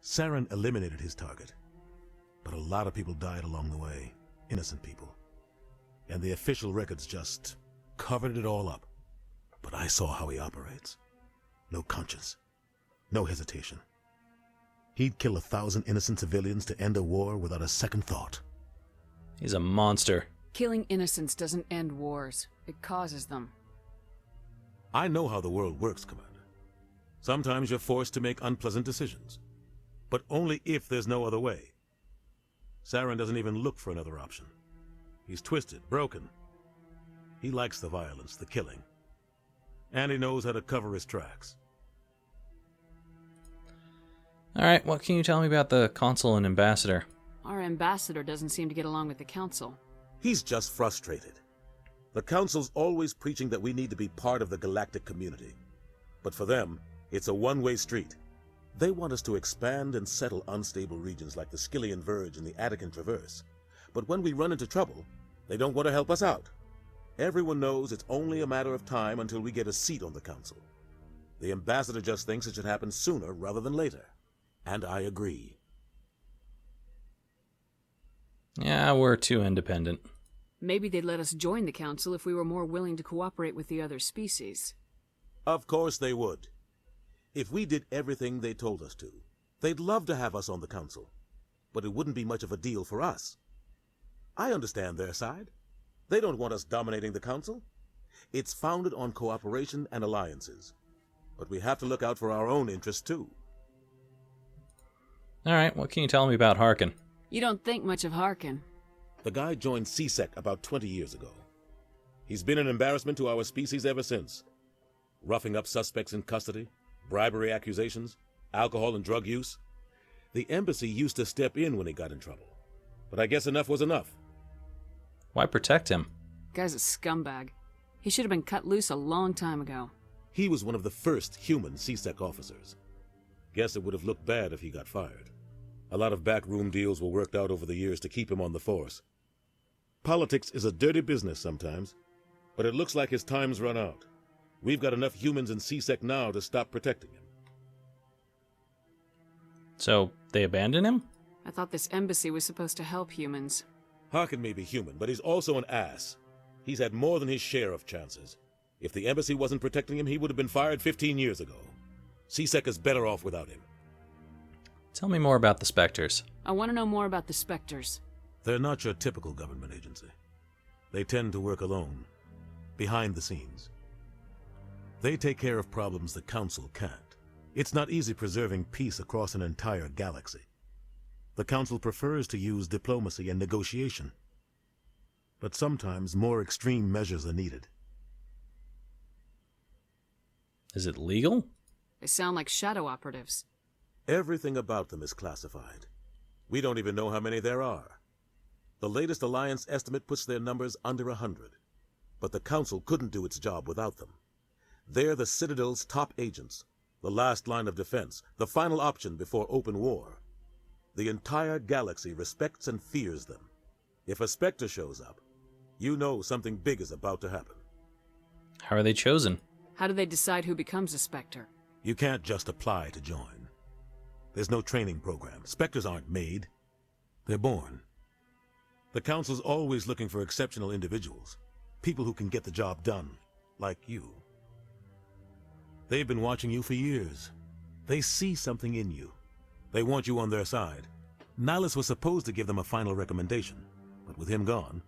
Saren eliminated his target, but a lot of people died along the way, innocent people. And the official records just covered it all up. But I saw how he operates. No conscience, no hesitation. He'd kill 1,000 innocent civilians to end a war without a second thought. He's a monster. Killing innocents doesn't end wars. It causes them. I know how the world works, Commander. Sometimes you're forced to make unpleasant decisions, but only if there's no other way. Saren doesn't even look for another option. He's twisted, broken. He likes the violence, the killing. And he knows how to cover his tracks. Alright, what can you tell me about the Consul and Ambassador? Our ambassador doesn't seem to get along with the Council. He's just frustrated. The Council's always preaching that we need to be part of the galactic community. But for them, it's a one-way street. They want us to expand and settle unstable regions like the Skillian Verge and the Attican Traverse. But when we run into trouble, they don't want to help us out. Everyone knows it's only a matter of time until we get a seat on the Council. The Ambassador just thinks it should happen sooner rather than later. And I agree. Yeah, we're too independent. Maybe they'd let us join the Council if we were more willing to cooperate with the other species. Of course they would. If we did everything they told us to, they'd love to have us on the Council. But it wouldn't be much of a deal for us. I understand their side. They don't want us dominating the Council. It's founded on cooperation and alliances. But we have to look out for our own interests, too. Alright, what can you tell me about Harkin? You don't think much of Harkin. The guy joined CSEC about 20 years ago. He's been an embarrassment to our species ever since. Roughing up suspects in custody, bribery accusations, alcohol and drug use. The embassy used to step in when he got in trouble. But I guess enough was enough. Why protect him? Guy's a scumbag. He should have been cut loose a long time ago. He was one of the first human CSEC officers. Guess it would have looked bad if he got fired. A lot of backroom deals were worked out over the years to keep him on the force. Politics is a dirty business sometimes, but it looks like his time's run out. We've got enough humans in CSEC now to stop protecting him. So, they abandon him? I thought this embassy was supposed to help humans. Harkin may be human, but he's also an ass. He's had more than his share of chances. If the embassy wasn't protecting him, he would have been fired 15 years ago. CSEC is better off without him. Tell me more about the Spectres. I want to know more about the Spectres. They're not your typical government agency. They tend to work alone, behind the scenes. They take care of problems the Council can't. It's not easy preserving peace across an entire galaxy. The Council prefers to use diplomacy and negotiation. But sometimes more extreme measures are needed. Is it legal? They sound like shadow operatives. Everything about them is classified. We don't even know how many there are. The latest Alliance estimate puts their numbers under 100. But the Council couldn't do its job without them. They're the Citadel's top agents, the last line of defense, the final option before open war. The entire galaxy respects and fears them. If a Spectre shows up, you know something big is about to happen. How are they chosen? How do they decide who becomes a Spectre? You can't just apply to join. There's no training program. Spectres aren't made. They're born. The Council's always looking for exceptional individuals. People who can get the job done, like you. They've been watching you for years. They see something in you. They want you on their side. Nihilus was supposed to give them a final recommendation, but with him gone,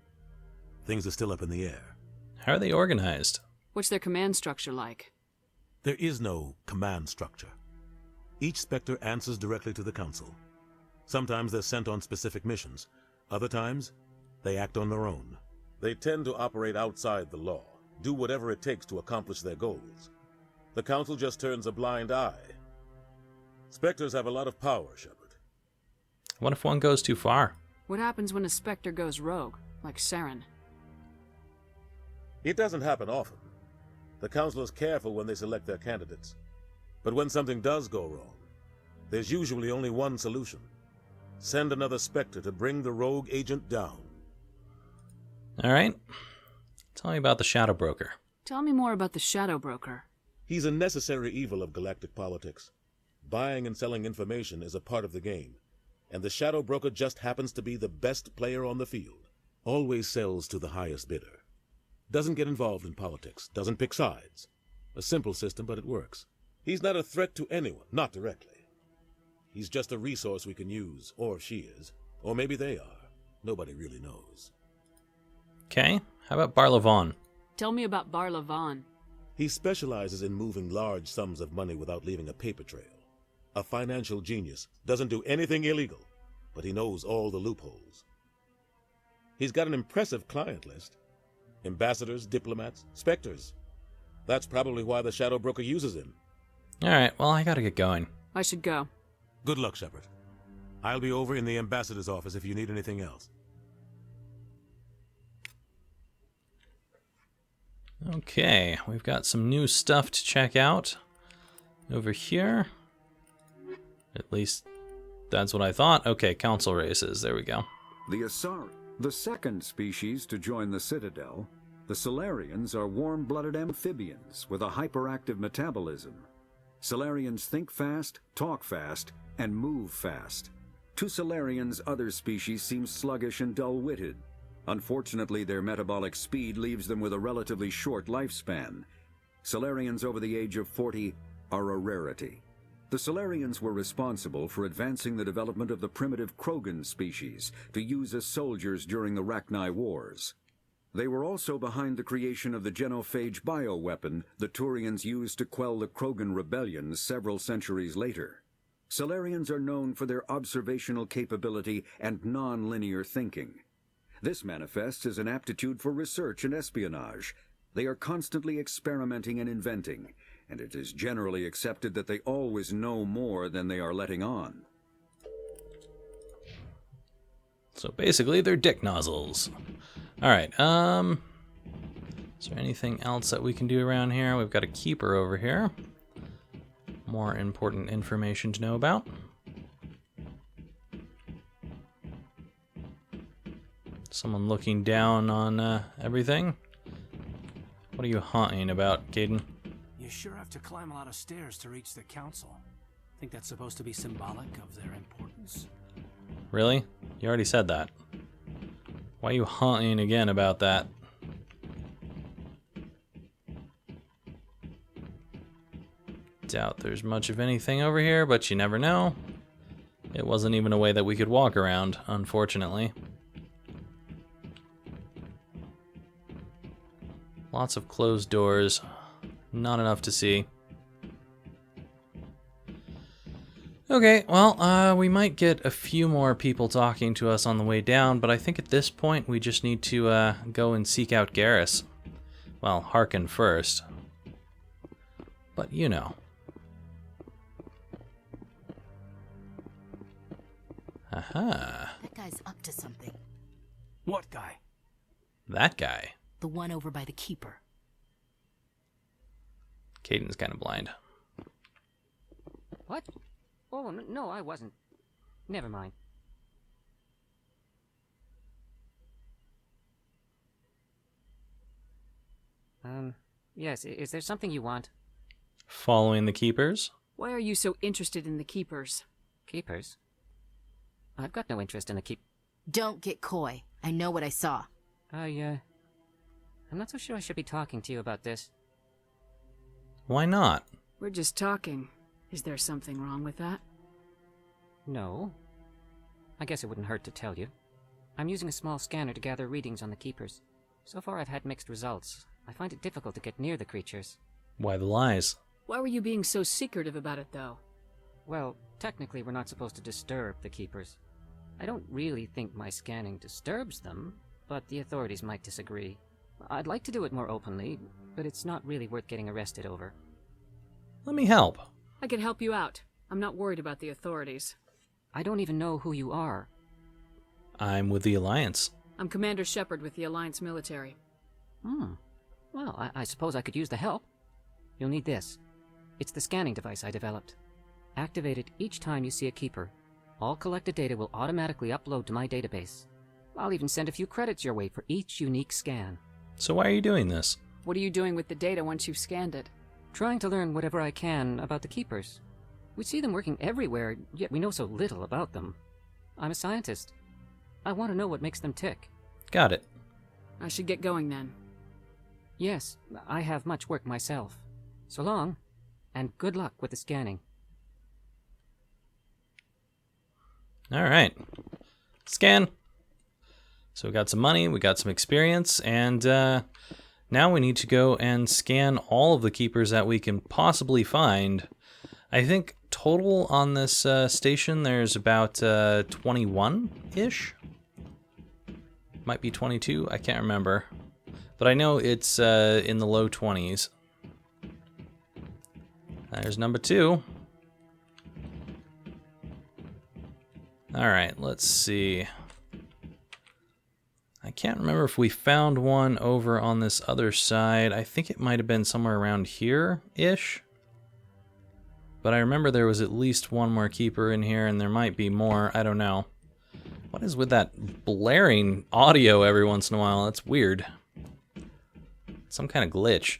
things are still up in the air. How are they organized? What's their command structure like? There is no command structure. Each Spectre answers directly to the Council. Sometimes they're sent on specific missions. Other times, they act on their own. They tend to operate outside the law, do whatever it takes to accomplish their goals. The Council just turns a blind eye. Spectres have a lot of power, Shepard. What if one goes too far? What happens when a Spectre goes rogue, like Saren? It doesn't happen often. The Council is careful when they select their candidates. But when something does go wrong, there's usually only one solution. Send another Spectre to bring the rogue agent down. Alright. Tell me about the Shadow Broker. Tell me more about the Shadow Broker. He's a necessary evil of galactic politics. Buying and selling information is a part of the game, and the shadow broker just happens to be the best player on the field. Always sells to the highest bidder. Doesn't get involved in politics, doesn't pick sides. A simple system, but it works. He's not a threat to anyone, not directly. He's just a resource we can use, or she is. Or maybe they are. Nobody really knows. Okay, how about Barlavon? Tell me about Barlavon. He specializes in moving large sums of money without leaving a paper trail. A financial genius, doesn't do anything illegal, but he knows all the loopholes. He's got an impressive client list. Ambassadors, diplomats, Spectres. That's probably why the shadow broker uses him. Alright, well, I gotta get going. I should go. Good luck, Shepard. I'll be over in the ambassador's office if you need anything else. Okay, we've got some new stuff to check out over here. At least that's what I thought. Okay, council races. There we go. The Saren, the second species to join the Citadel, the Salarians are warm-blooded amphibians with a hyperactive metabolism. Salarians think fast, talk fast, and move fast. To Salarians, other species seem sluggish and dull-witted. Unfortunately, their metabolic speed leaves them with a relatively short lifespan. Salarians over the age of 40 are a rarity. The Salarians were responsible for advancing the development of the primitive Krogan species to use as soldiers during the Rachni Wars. They were also behind the creation of the genophage bioweapon the Turians used to quell the Krogan rebellions several centuries later. Salarians are known for their observational capability and non-linear thinking. This manifests as an aptitude for research and espionage. They are constantly experimenting and inventing, and it is generally accepted that they always know more than they are letting on. So basically, they're dick nozzles. Alright, is there anything else that we can do around here? We've got a keeper over here. More important information to know about. Someone looking down on everything. What are you haunting about, Caden? You sure have to climb a lot of stairs to reach the council. Think that's supposed to be symbolic of their importance? Really? You already said that. Why are you haunting again about that? Doubt there's much of anything over here, but you never know. It wasn't even a way that we could walk around, unfortunately. Lots of closed doors. Not enough to see. Okay, well, we might get a few more people talking to us on the way down, but I think at this point we just need to go and seek out Garrus. Well, hearken first. But you know. Aha. That guy's up to something. What guy? That guy. The one over by the keeper. Caden's kind of blind. What? Oh, no, I wasn't. Never mind. Yes, is there something you want? Following the keepers? Why are you so interested in the Keepers? Keepers? I've got no interest in the Don't get coy. I know what I saw. I'm not so sure I should be talking to you about this. Why not? We're just talking. Is there something wrong with that? No. I guess it wouldn't hurt to tell you. I'm using a small scanner to gather readings on the Keepers. So far I've had mixed results. I find it difficult to get near the creatures. Why the lies? Why were you being so secretive about it, though? Well, technically we're not supposed to disturb the Keepers. I don't really think my scanning disturbs them, but the authorities might disagree. I'd like to do it more openly, but it's not really worth getting arrested over. Let me help. I could help you out. I'm not worried about the authorities. I don't even know who you are. I'm with the Alliance. I'm Commander Shepard with the Alliance military. Well, I suppose I could use the help. You'll need this. It's the scanning device I developed. Activate it each time you see a Keeper. All collected data will automatically upload to my database. I'll even send a few credits your way for each unique scan. So why are you doing this? What are you doing with the data once you've scanned it? Trying to learn whatever I can about the Keepers. We see them working everywhere, yet we know so little about them. I'm a scientist. I want to know what makes them tick. Got it. I should get going then. Yes, I have much work myself. So long, and good luck with the scanning. All right. Scan. So we got some money, we got some experience, and now we need to go and scan all of the keepers that we can possibly find. I think total on this station there's about 21-ish. Might be 22, I can't remember. But I know it's in the low 20s. There's number 2. Alright, let's see. I can't remember if we found one over on this other side. I think it might have been somewhere around here-ish. But I remember there was at least one more keeper in here, and there might be more. I don't know. What is with that blaring audio every once in a while? That's weird. Some kind of glitch.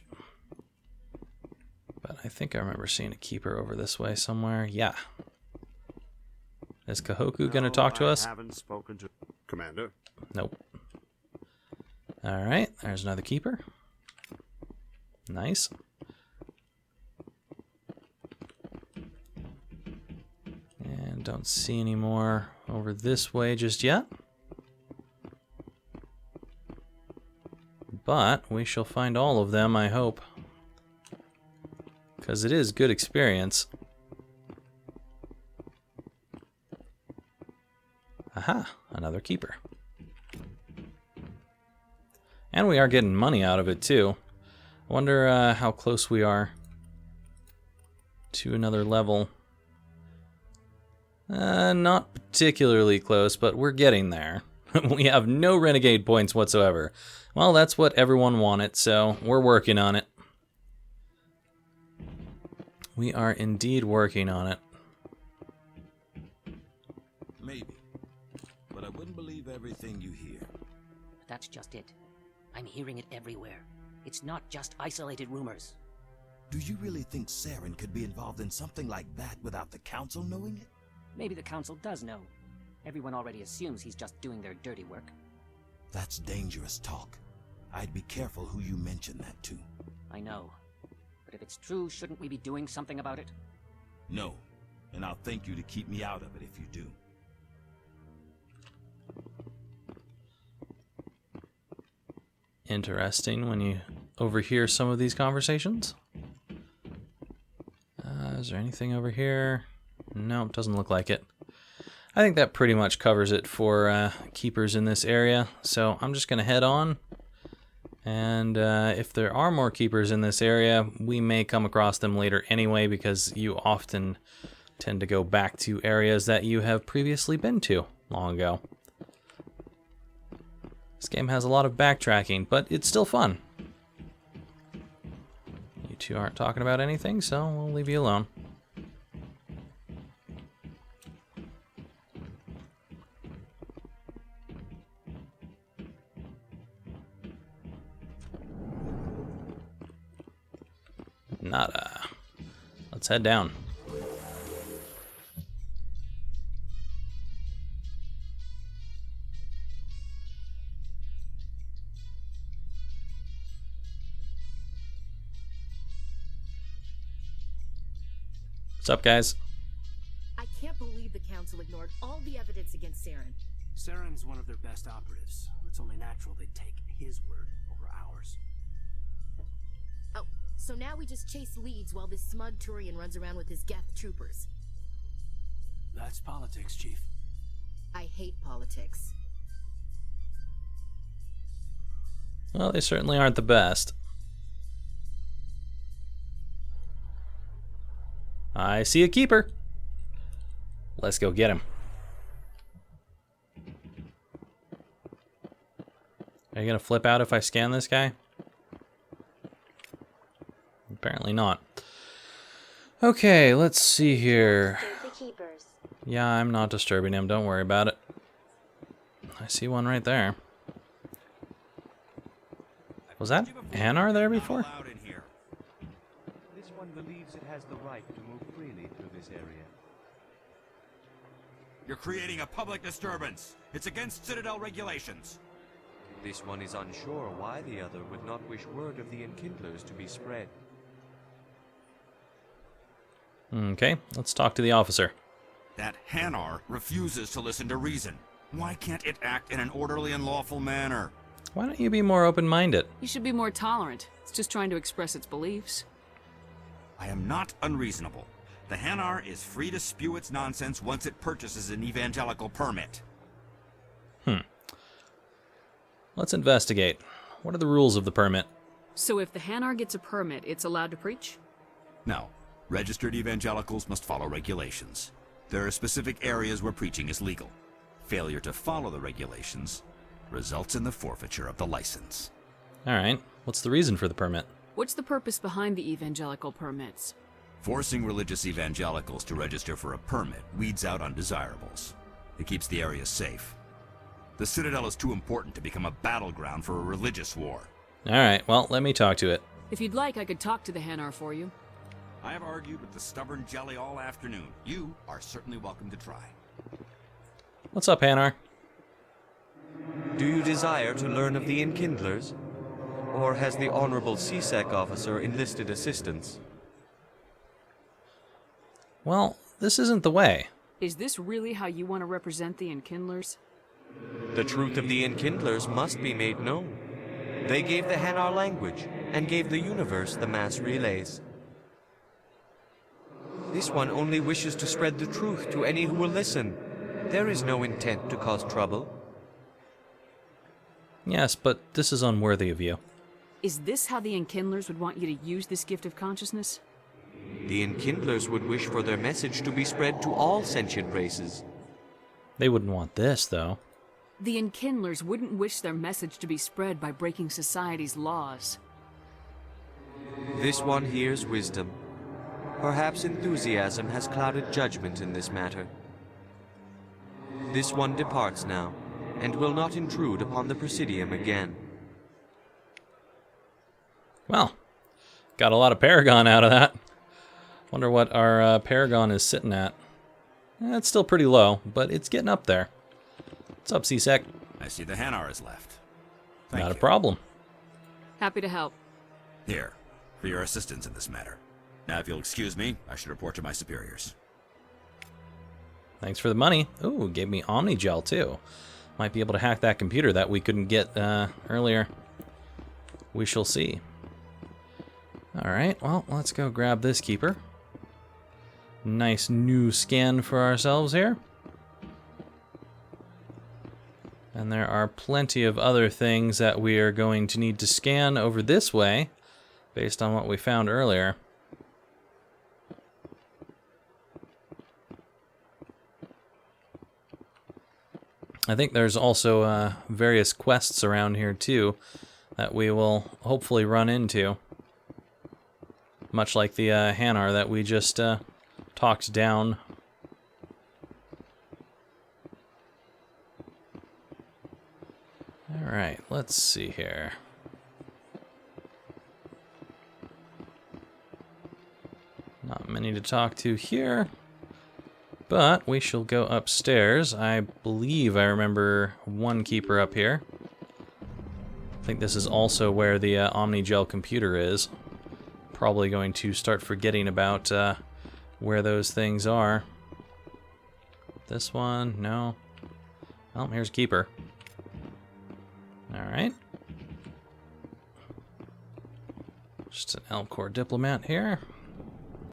But I think I remember seeing a keeper over this way somewhere. Yeah. Is Kahoku going to talk to us? I haven't spoken to Commander. Nope. Alright, there's another keeper. Nice. And don't see any more over this way just yet. But we shall find all of them, I hope. Because it is good experience. Aha, another keeper. And we are getting money out of it too. I wonder how close we are to another level. Not particularly close, but we're getting there. We have no renegade points whatsoever. Well, that's what everyone wanted, so we're working on it. We are indeed working on it. Maybe. But I wouldn't believe everything you hear. That's just it. I'm hearing it everywhere. It's not just isolated rumors. Do you really think Saren could be involved in something like that without the Council knowing it? Maybe the Council does know. Everyone already assumes he's just doing their dirty work. That's dangerous talk. I'd be careful who you mention that to. I know. But if it's true, shouldn't we be doing something about it? No. And I'll thank you to keep me out of it if you do. Interesting when you overhear some of these conversations. Is there anything over here? No, it doesn't look like it. I think that pretty much covers it for keepers in this area. So I'm just going to head on. And if there are more keepers in this area, we may come across them later anyway, because you often tend to go back to areas that you have previously been to long ago. This game has a lot of backtracking, but it's still fun. You two aren't talking about anything, so we'll leave you alone. Nada. Let's head down. What's up, guys? I can't believe the Council ignored all the evidence against Saren. Saren's one of their best operatives. It's only natural they'd take his word over ours. Oh, so now we just chase leads while this smug Turian runs around with his Geth troopers. That's politics, Chief. I hate politics. Well, they certainly aren't the best. I see a keeper. Let's go get him. Are you gonna flip out if I scan this guy? Apparently not. Okay, let's see here. Yeah, I'm not disturbing him. Don't worry about it. I see one right there. Was that Hanar there before? This one believes it has the right to move freely through this area. You're creating a public disturbance. It's against Citadel regulations. This one is unsure why the other would not wish word of the Enkindlers to be spread. Okay, let's talk to the officer. That Hanar refuses to listen to reason. Why can't it act in an orderly and lawful manner? Why don't you be more open-minded? You should be more tolerant. It's just trying to express its beliefs. I am not unreasonable. The Hanar is free to spew its nonsense once it purchases an evangelical permit. Let's investigate. What are the rules of the permit? So if the Hanar gets a permit, it's allowed to preach? No. Registered evangelicals must follow regulations. There are specific areas where preaching is legal. Failure to follow the regulations results in the forfeiture of the license. Alright, what's the reason for the permit? What's the purpose behind the evangelical permits? Forcing religious evangelicals to register for a permit weeds out undesirables. It keeps the area safe. The Citadel is too important to become a battleground for a religious war. Alright, well, let me talk to it. If you'd like, I could talk to the Hanar for you. I have argued with the stubborn jelly all afternoon. You are certainly welcome to try. What's up, Hanar? Do you desire to learn of the Enkindlers? Or has the Honorable CSEC officer enlisted assistance? Well, this isn't the way. Is this really how you want to represent the Enkindlers? The truth of the Enkindlers must be made known. They gave the Hanar language, and gave the universe the mass relays. This one only wishes to spread the truth to any who will listen. There is no intent to cause trouble. Yes, but this is unworthy of you. Is this how the Enkindlers would want you to use this gift of consciousness? The Enkindlers would wish for their message to be spread to all sentient races. They wouldn't want this, though. The Enkindlers wouldn't wish their message to be spread by breaking society's laws. This one hears wisdom. Perhaps enthusiasm has clouded judgment in this matter. This one departs now, and will not intrude upon the Presidium again. Well, got a lot of Paragon out of that. Wonder what our Paragon is sitting at. It's still pretty low, but it's getting up there. What's up, CSEC? I see the Hanar is left. Not a problem. Happy to help. Here, for your assistance in this matter. Now, if you'll excuse me, I should report to my superiors. Thanks for the money. Ooh, gave me Omnigel, too. Might be able to hack that computer that we couldn't get earlier. We shall see. Alright, well, let's go grab this keeper. Nice new scan for ourselves here. And there are plenty of other things that we are going to need to scan over this way, based on what we found earlier. I think there's also various quests around here too that we will hopefully run into. Much like the Hanar that we just talked down. Alright, let's see here. Not many to talk to here. But we shall go upstairs. I believe I remember one keeper up here. I think this is also where the Omnigel computer is. Probably going to start forgetting about where those things are. This one, no. Oh, here's keeper. Alright. Just an Elcor diplomat here.